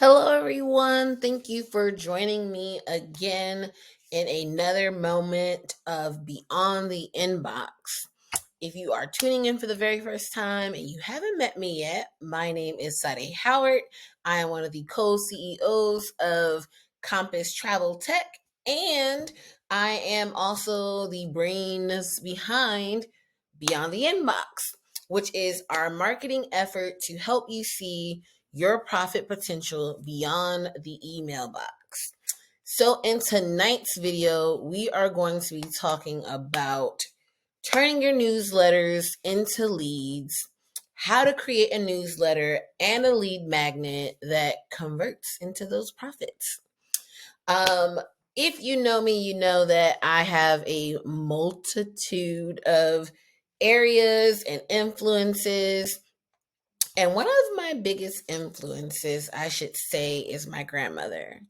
Hello, everyone. Thank you for joining me again in another moment of Beyond the Inbox. If you are tuning in for the very first time and you haven't met me yet, my name is Sade Howard. I am one of the co CEOs of Compass Travel Tech, and I am also the brains behind Beyond the Inbox, which is our marketing effort to help you see your profit potential beyond the email box. So, in tonight's video, we are going to be talking about turning your newsletters into leads, how to create a newsletter and a lead magnet that converts into those profits. Um, if you know me, you know that I have a multitude of areas and influences. And one of my biggest influences, I should say, is my grandmother.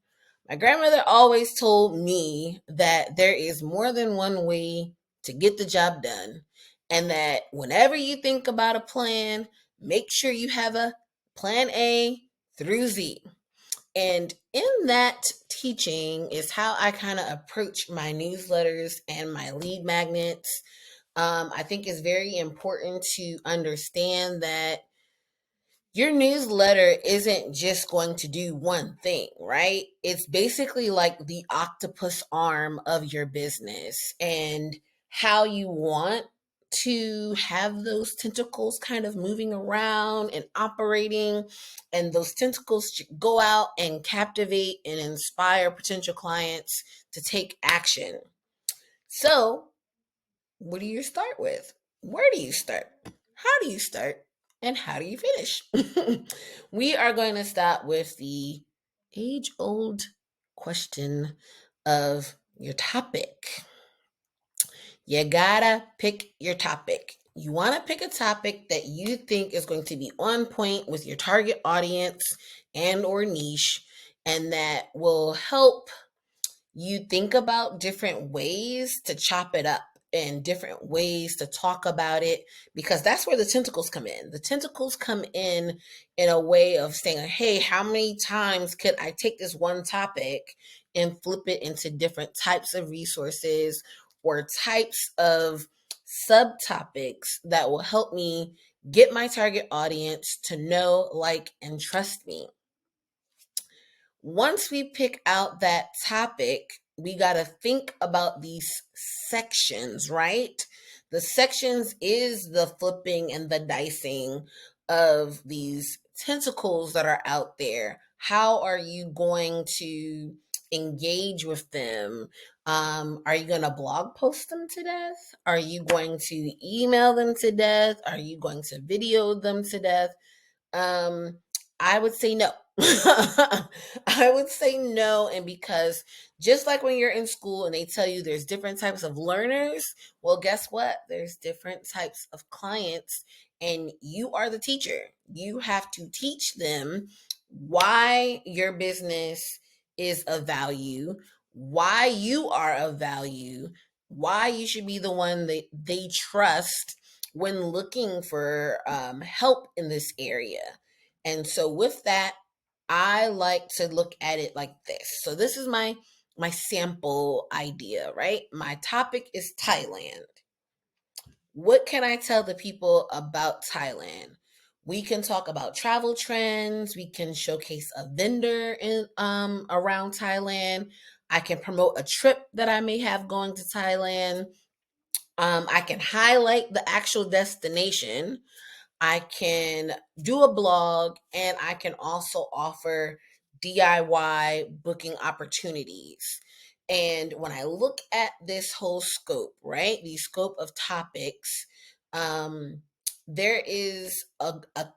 My grandmother always told me that there is more than one way to get the job done, and that whenever you think about a plan, make sure you have a plan A through Z. And in that teaching is how I kind of approach my newsletters and my lead magnets. I think it's very important to understand that your newsletter isn't just going to do one thing, right? It's basically like the octopus arm of your business and how you want to have those tentacles kind of moving around and operating. And those tentacles should go out and captivate and inspire potential clients to take action. So, what do you start with? Where do you start? How do you start? And how do you finish? We are going to start with the age old question of your topic. You gotta pick your topic. You want to pick a topic that you think is going to be on point with your target audience and or niche, and that will help you think about different ways to chop it up and different ways to talk about it, because that's where the tentacles come in. The tentacles come in a way of saying, hey, how many times could I take this one topic and flip it into different types of resources or types of subtopics that will help me get my target audience to know, like, and trust me. Once we pick out that topic, we got to think about these sections, right? The sections is the flipping and the dicing of these tentacles that are out there. How are you going to engage with them? Are you going to blog post them to death? Are you going to email them to death? Are you going to video them to death? Um, I would say no. I would say no. And because just like when you're in school and they tell you there's different types of learners, well, guess what? There's different types of clients, and you are the teacher. You have to teach them why your business is of value, why you are of value, why you should be the one that they trust when looking for help in this area. And so with that, I like to look at it like this. So this is my sample idea, right? My topic is Thailand. What can I tell the people about Thailand? We can talk about travel trends. We can showcase a vendor in around Thailand. I can promote a trip that I may have going to Thailand. I can highlight the actual destination. I can do a blog, and I can also offer DIY booking opportunities. And when I look at this whole scope, right, the scope of topics, um, there is a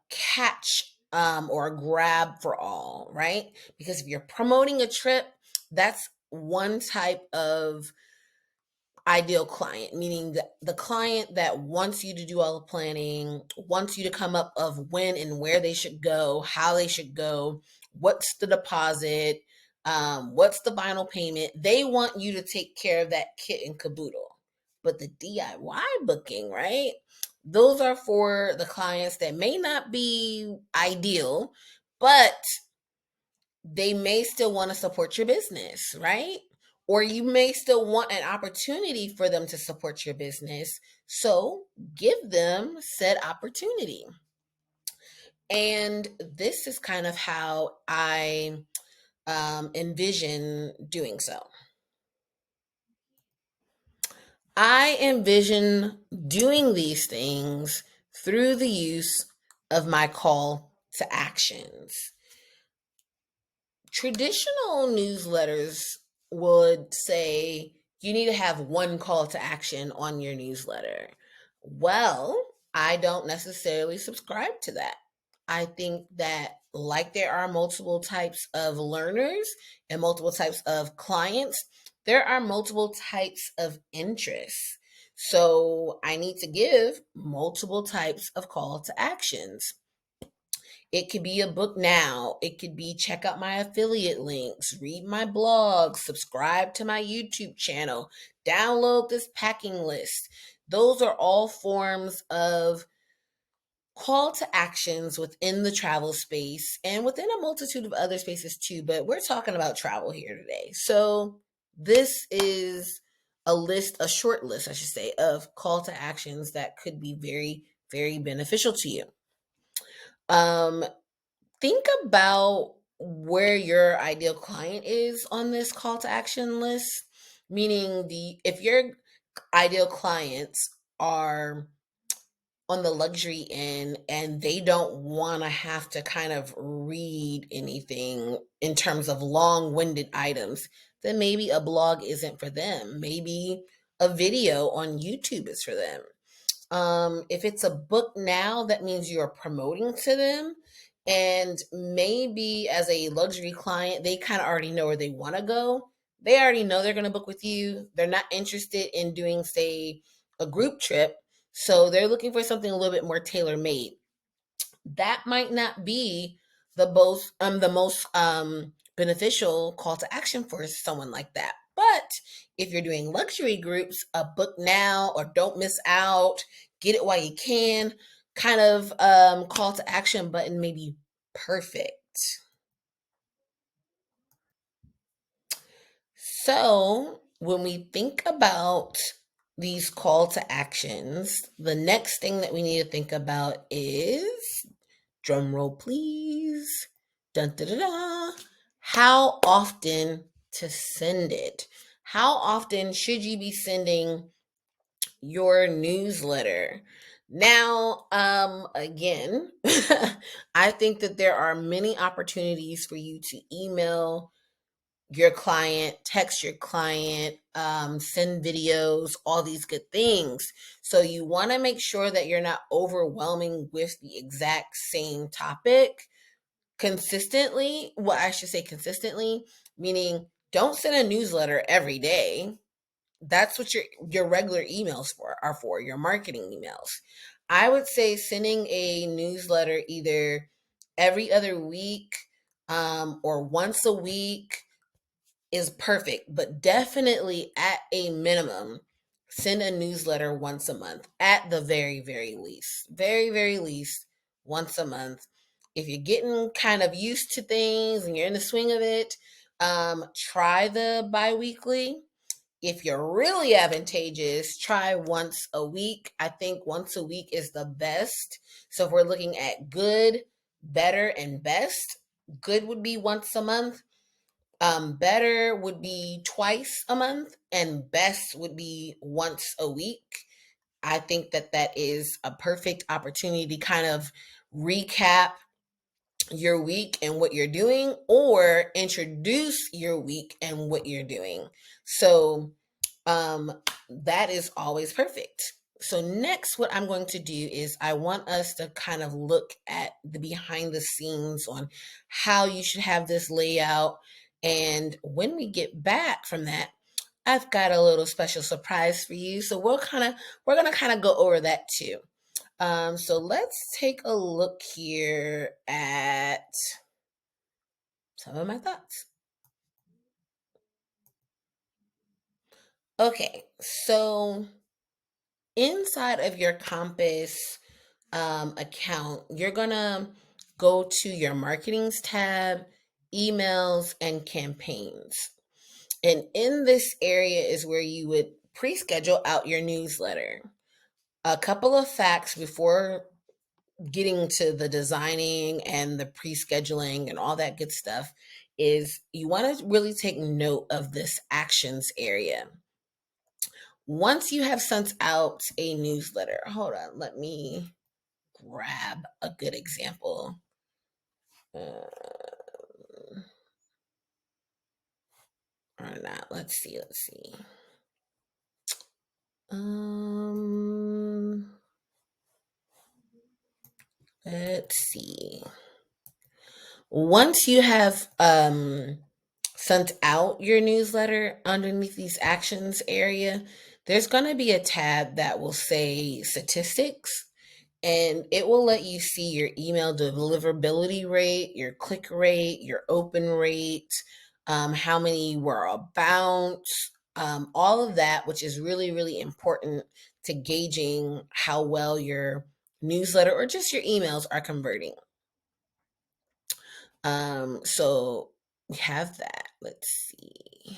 catch or a grab for all, right? Because if you're promoting a trip, that's one type of ideal client, meaning the client that wants you to do all the planning, wants you to come up of when and where they should go, how they should go, what's the deposit, what's the final payment. They want you to take care of that kit and caboodle. But the DIY booking, right? Those are for the clients that may not be ideal, but they may still want to support your business, right? Or you may still want an opportunity for them to support your business. So give them said opportunity. And this is kind of how I envision doing so. I envision doing these things through the use of my call to actions. Traditional newsletters would say you need to have one call to action on your newsletter. Well, I don't necessarily subscribe to that. I think that, like there are multiple types of learners and multiple types of clients, there are multiple types of interests. So I need to give multiple types of call to actions. It could be a book now. It could be check out my affiliate links, read my blog, subscribe to my YouTube channel, download this packing list. Those are all forms of call to actions within the travel space and within a multitude of other spaces too. But we're talking about travel here today. So this is a list, a short list, I should say, of call to actions that could be very, very beneficial to you. Um, think about where your ideal client is on this call to action list, meaning the if your ideal clients are on the luxury end and they don't want to have to kind of read anything in terms of long-winded items, then maybe a blog isn't for them. Maybe a video on YouTube is for them. If it's a book now, that means you're promoting to them. And maybe as a luxury client, they kind of already know where they want to go. They already know they're going to book with you. They're not interested in doing, say, a group trip. So they're looking for something a little bit more tailor made. That might not be the most beneficial call to action for someone like that. But if you're doing luxury groups, a book now or don't miss out, get it while you can, kind of call to action button may be perfect. So when we think about these call to actions, the next thing that we need to think about is, drum roll please, dun, da, da, da, how often to send it. How often should you be sending your newsletter? Now, again, I think that there are many opportunities for you to email your client, text your client, send videos, all these good things. So you want to make sure that you're not overwhelming with the exact same topic consistently. Well, I should say consistently, meaning don't send a newsletter every day. That's what your regular emails for your marketing emails. I would say sending a newsletter either every other week or once a week is perfect, but definitely at a minimum, send a newsletter once a month at the very, very least. Very, very least once a month. If you're getting kind of used to things and you're in the swing of it, try the bi-weekly. If you're really advantageous, try once a week. I think once a week is the best. So if we're looking at good, better, and best, good would be once a month. Better would be twice a month, and best would be once a week. I think that that is a perfect opportunity to kind of recap your week and what you're doing, or introduce your week and what you're doing. So, um, that is always perfect. So, next, what I'm going to do is I want us to kind of look at the behind the scenes on how you should have this layout. And when we get back from that, I've got a little special surprise for you. So we're gonna kind of go over that too. So let's take a look here at some of my thoughts. Okay, so inside of your Compass account, you're gonna go to your marketings tab emails, and campaigns. And in this area is where you would pre-schedule out your newsletter. A couple of facts before getting to the designing and the pre-scheduling and all that good stuff is you want to really take note of this actions area. Once you have sent out a newsletter, hold on, let me grab a good example. Or not. Let's see. Um, let's see. Once you have sent out your newsletter, underneath these actions area, there's going to be a tab that will say statistics, and it will let you see your email deliverability rate, your click rate, your open rate, how many were about, all of that, which is really, really important to gauging how well your newsletter or just your emails are converting. So we have that. Let's see.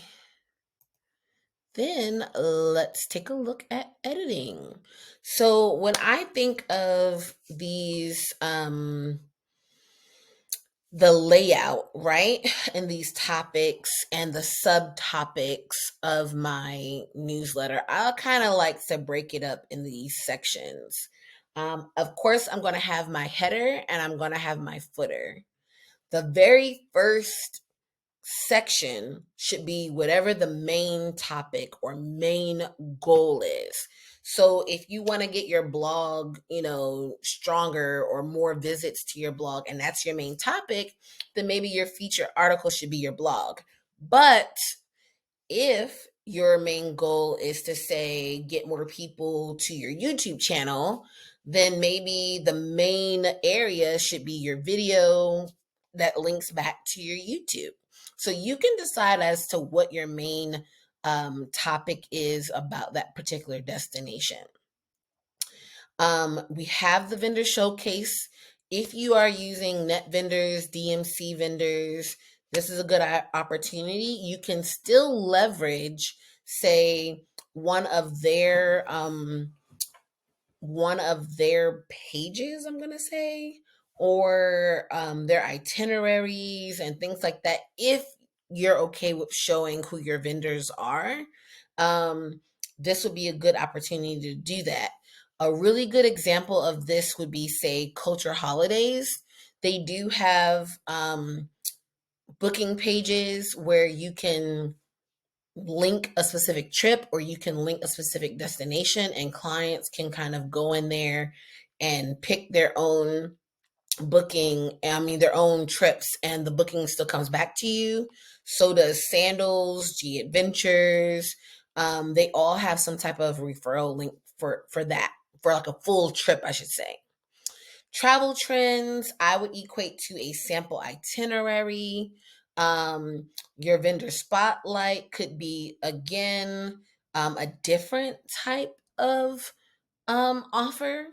Then let's take a look at editing. So when I think of these, the layout, right? And these topics and the subtopics of my newsletter, I kind of like to break it up in these sections. Of course, I'm going to have my header and I'm going to have my footer. The very first section should be whatever the main topic or main goal is. So if you want to get your blog, stronger or more visits to your blog, and that's your main topic, then maybe your feature article should be your blog. But if your main goal is to say get more people to your YouTube channel, then maybe the main area should be your video that links back to your YouTube. So you can decide as to what your main topic is about that particular destination. We have the vendor showcase. If you are using net vendors, DMC vendors, this is a good opportunity. You can still leverage, say, one of their pages, I'm gonna say, or their itineraries and things like that. If you're okay with showing who your vendors are, this would be a good opportunity to do that. A really good example of this would be, say, Culture Holidays. They do have booking pages where you can link a specific trip or you can link a specific destination, and clients can kind of go in there and pick their own their own trips, and the booking still comes back to you. So does Sandals, G Adventures. They all have some type of referral link for that, for like a full trip, I should say. Travel trends, I would equate to a sample itinerary. Your vendor spotlight could be, again, a different type of offer.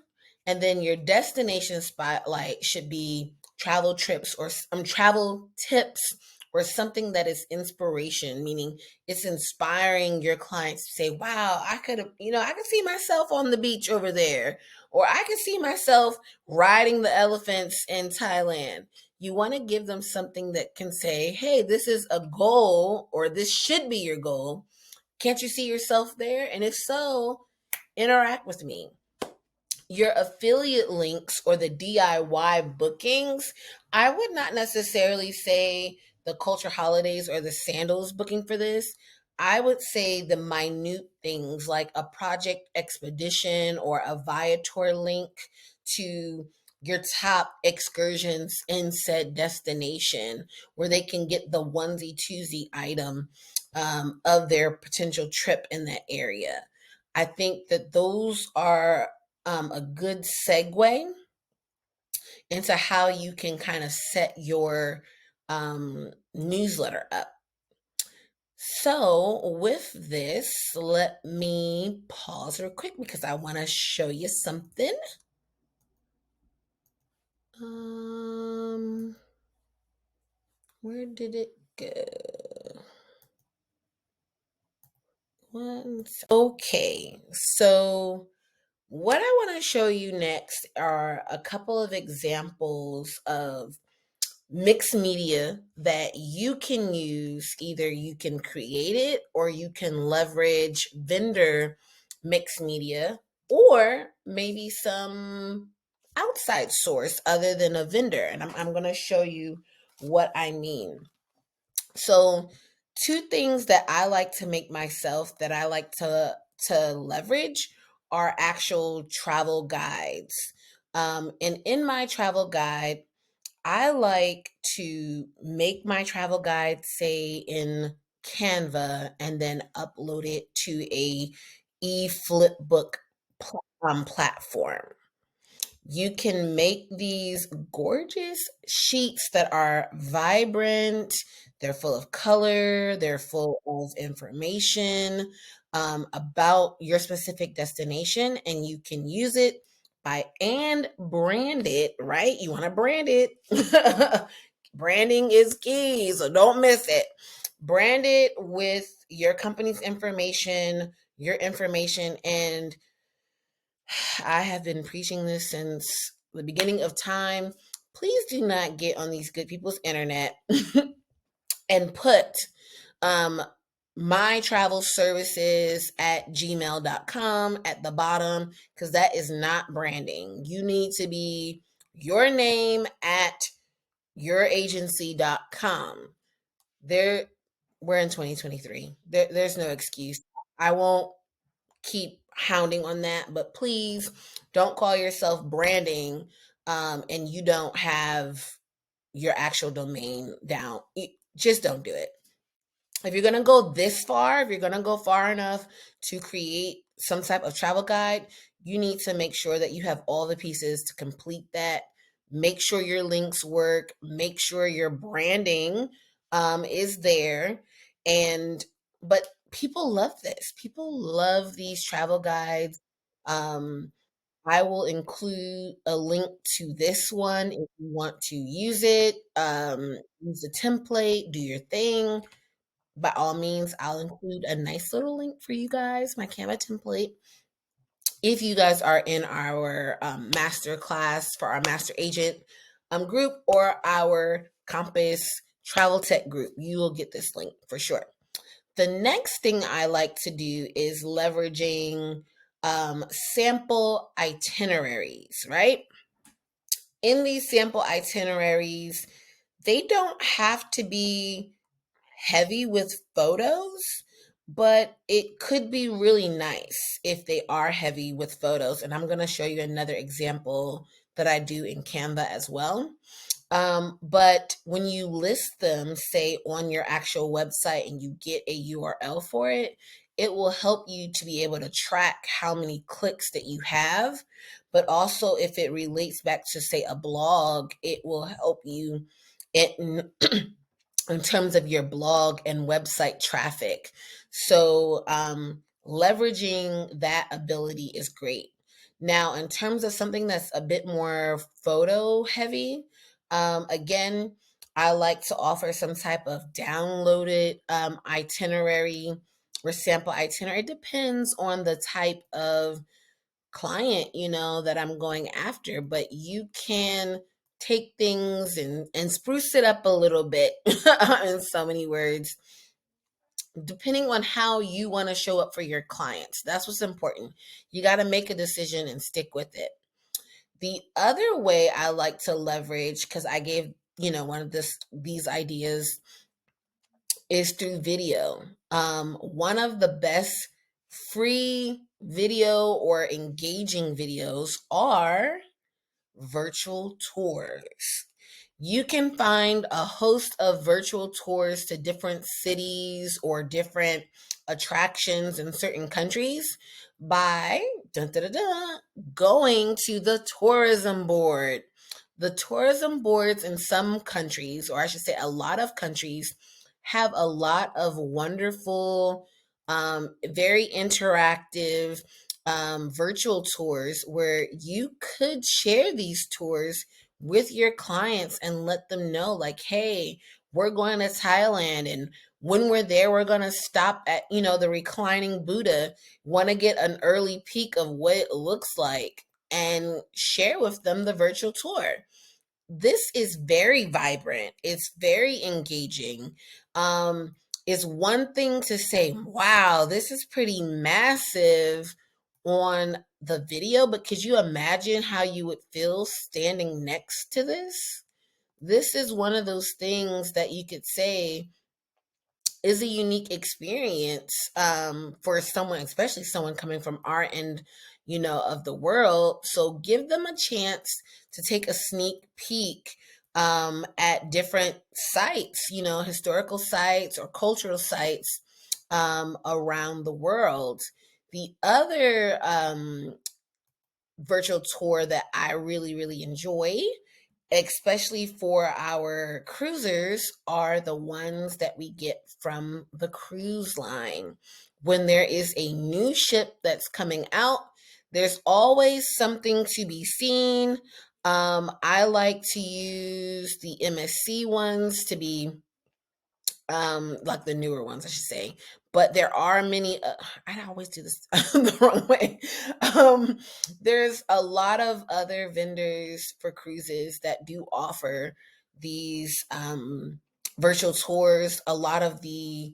And then your destination spotlight should be travel trips or travel tips, or something that is inspiration, meaning it's inspiring your clients to say, wow, I could see myself on the beach over there, or I could see myself riding the elephants in Thailand. You want to give them something that can say, hey, this is a goal, or this should be your goal. Can't you see yourself there? And if so, interact with me. Your affiliate links or the DIY bookings, I would not necessarily say the Culture Holidays or the Sandals booking for this. I would say the minute things like a project expedition or a Viator link to your top excursions in said destination, where they can get the onesie twosie item of their potential trip in that area. I think that those are a good segue into how you can kind of set your newsletter up. So, with this, let me pause real quick because I want to show you something. Um, Where did it go? Okay, so what I want to show you next are a couple of examples of mixed media that you can use. Either you can create it or you can leverage vendor mixed media, or maybe some outside source other than a vendor. And I'm going to show you what I mean. So, two things that I like to make myself that I like to leverage are actual travel guides. And in my travel guide, I like to make my travel guide, say in Canva, and then upload it to a e-flipbook platform. You can make these gorgeous sheets that are vibrant, they're full of color, they're full of information about your specific destination, and you can use it by and brand it, right? You want to brand it. Branding is key, so don't miss it. Brand it with your company's information, your information, and I have been preaching this since the beginning of time. Please do not get on these good people's internet and put um, my travel services at gmail.com at the bottom, because that is not branding. You need to be your name at youragency.com. There, we're in 2023. There's no excuse. I won't keep hounding on that, but please don't call yourself branding and you don't have your actual domain down. Just don't do it. If you're going to go this far, if you're going to go far enough to create some type of travel guide, you need to make sure that you have all the pieces to complete that. Make sure your links work, make sure your branding is there. And but people love this. People love these travel guides. um, I will include a link to this one if you want to use it. Use the template, do your thing. By all means, I'll include a nice little link for you guys, my Canva template. If you guys are in our master class for our master agent group, or our Compass Travel Tech group, you will get this link for sure. The next thing I like to do is leveraging sample itineraries, right? In these sample itineraries, they don't have to be heavy with photos, but it could be really nice if they are heavy with photos. And I'm going to show you another example that I do in Canva as well. But when you list them, say on your actual website, and you get a URL for it, it will help you to be able to track how many clicks that you have. But also, if it relates back to, say, a blog, it will help you in terms of your blog and website traffic. So, leveraging that ability is great. Now, in terms of something that's a bit more photo heavy, again, I like to offer some type of downloaded itinerary or sample itinerary. It depends on the type of client, that I'm going after, but you can take things and spruce it up a little bit in so many words, depending on how you want to show up for your clients. That's what's important. You got to make a decision and stick with it. The other way I like to leverage, because I gave, one of these ideas, is through video. One of the best free video or engaging videos are virtual tours. You can find a host of virtual tours to different cities or different attractions in certain countries by dun, dun, dun, dun, going to the tourism board. The tourism boards in some countries, or I should say a lot of countries, have a lot of wonderful, very interactive virtual tours where you could share these tours with your clients and let them know, like, hey, we're going to Thailand, and when we're there, we're going to stop at, the reclining Buddha, want to get an early peek of what it looks like and share with them the virtual tour. This is very vibrant. It's very engaging. Um, it's one thing to say, wow, this is pretty massive on the video, but could you imagine how you would feel standing next to this? This is one of those things that you could say is a unique experience for someone, especially someone coming from our end, of the world. So give them a chance to take a sneak peek at different sites, historical sites or cultural sites around the world. The other virtual tour that I really, really enjoy, especially for our cruisers, are the ones that we get from the cruise line. When there is a new ship that's coming out, there's always something to be seen. I like to use the MSC ones to be like the newer ones, I should say. But there are many, I always do this the wrong way. There's a lot of other vendors for cruises that do offer these virtual tours. A lot of the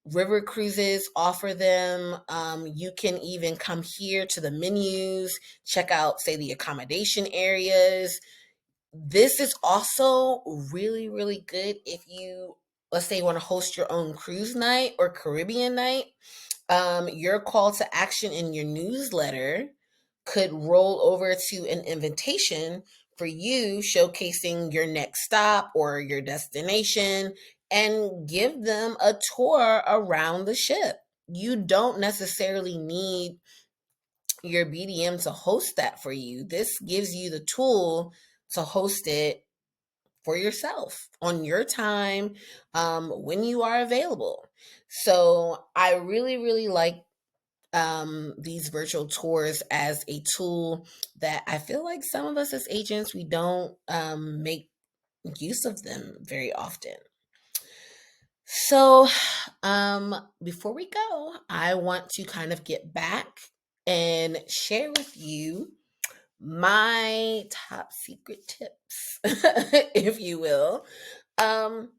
river cruises offer them. You can even come here to the menus, check out, say, the accommodation areas. This is also really, really good if you, let's say, want to host your own cruise night or Caribbean night. Your call to action in your newsletter could roll over to an invitation for you, showcasing your next stop or your destination, and give them a tour around the ship. You don't necessarily need your BDM to host that for you. This gives you the tool to host it for yourself on your time, when you are available. So I really, really like these virtual tours as a tool that I feel like some of us as agents, we don't make use of them very often. So before we go, I want to kind of get back and share with you my top secret tips, if you will. Um,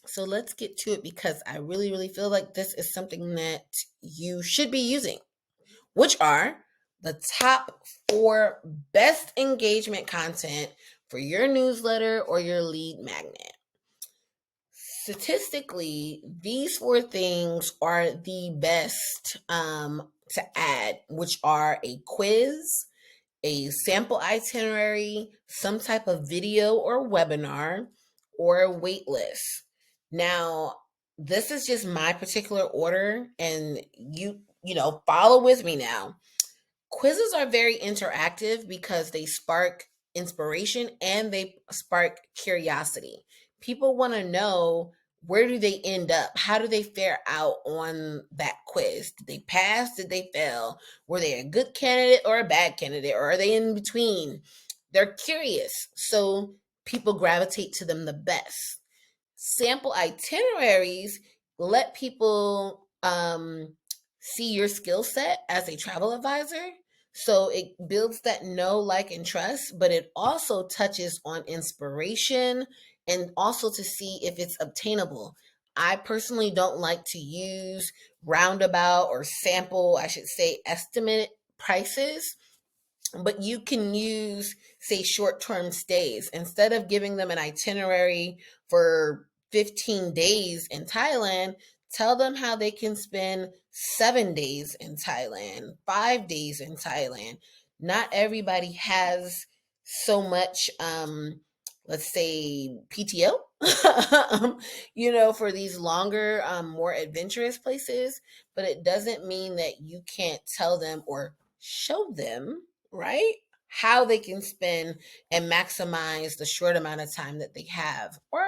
so let's get to it, because I really, really feel like this is something that you should be using, which are the top 4 best engagement content for your newsletter or your lead magnet. Statistically, these 4 things are the best to add, which are a quiz, a sample itinerary, some type of video or webinar, or a wait list. Now, this is just my particular order, and you follow with me now. Quizzes are very interactive because they spark inspiration and they spark curiosity. People want to know, where do they end up? How do they fare out on that quiz? Did they pass? Did they fail? Were they a good candidate or a bad candidate? Or are they in between? They're curious. So people gravitate to them the best. Sample itineraries let people see your skill set as a travel advisor. So it builds that know, like, and trust, but it also touches on inspiration and also to see if it's obtainable. I personally don't like to use roundabout or sample, I should say, estimate prices, but you can use, say, short-term stays. Instead of giving them an itinerary for 15 days in Thailand, tell them how they can spend 7 days in Thailand, 5 days in Thailand. Not everybody has so much, let's say, PTO, for these longer, more adventurous places, but it doesn't mean that you can't tell them or show them, right, how they can spend and maximize the short amount of time that they have. Or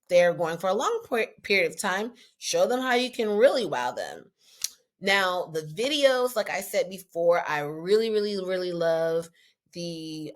they're going for a long period of time, show them how you can really wow them. Now, the videos, like I said before, I really, really, really love the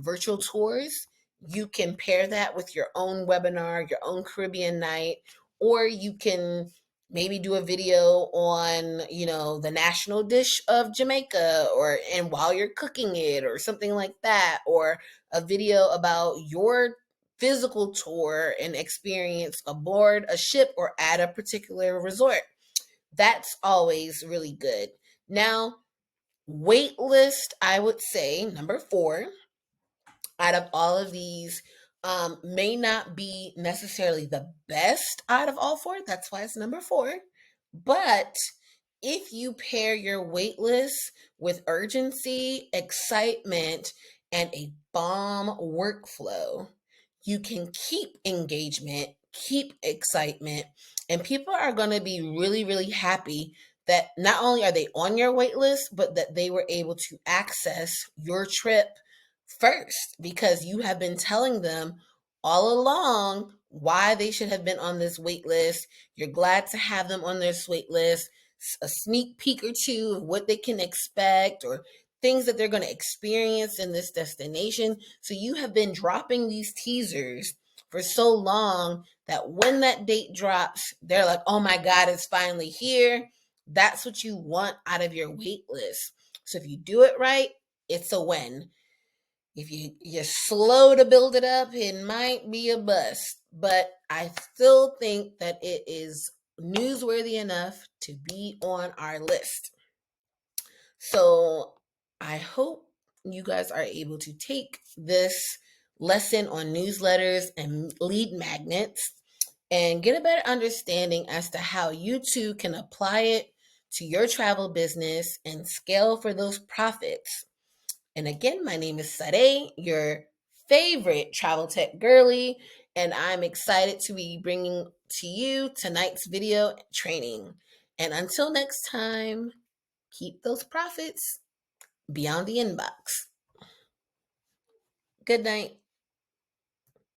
virtual tours. you can pair that with your own webinar, your own Caribbean night, or you can maybe do a video on, the national dish of Jamaica, or and while you're cooking it or something like that, or a video about your physical tour and experience aboard a ship or at a particular resort. That's always really good. Now, wait list, I would say number 4 out of all of these, may not be necessarily the best out of all 4. That's why it's number 4. But if you pair your wait list with urgency, excitement, and a bomb workflow, you can keep engagement, keep excitement, and people are going to be really, really happy that not only are they on your wait list, but that they were able to access your trip first, because you have been telling them all along why they should have been on this wait list. You're glad to have them on this wait list, a sneak peek or two of what they can expect or things that they're going to experience in this destination. So you have been dropping these teasers for so long that when that date drops, they're like, oh my God, it's finally here. That's what you want out of your wait list. So if you do it right, it's a win. If you're slow to build it up, it might be a bust. But I still think that it is newsworthy enough to be on our list. So I hope you guys are able to take this lesson on newsletters and lead magnets and get a better understanding as to how you too can apply it to your travel business and scale for those profits. And again, my name is Sade, your favorite travel tech girly, and I'm excited to be bringing to you tonight's video training. And until next time, keep those profits beyond the inbox. Good night.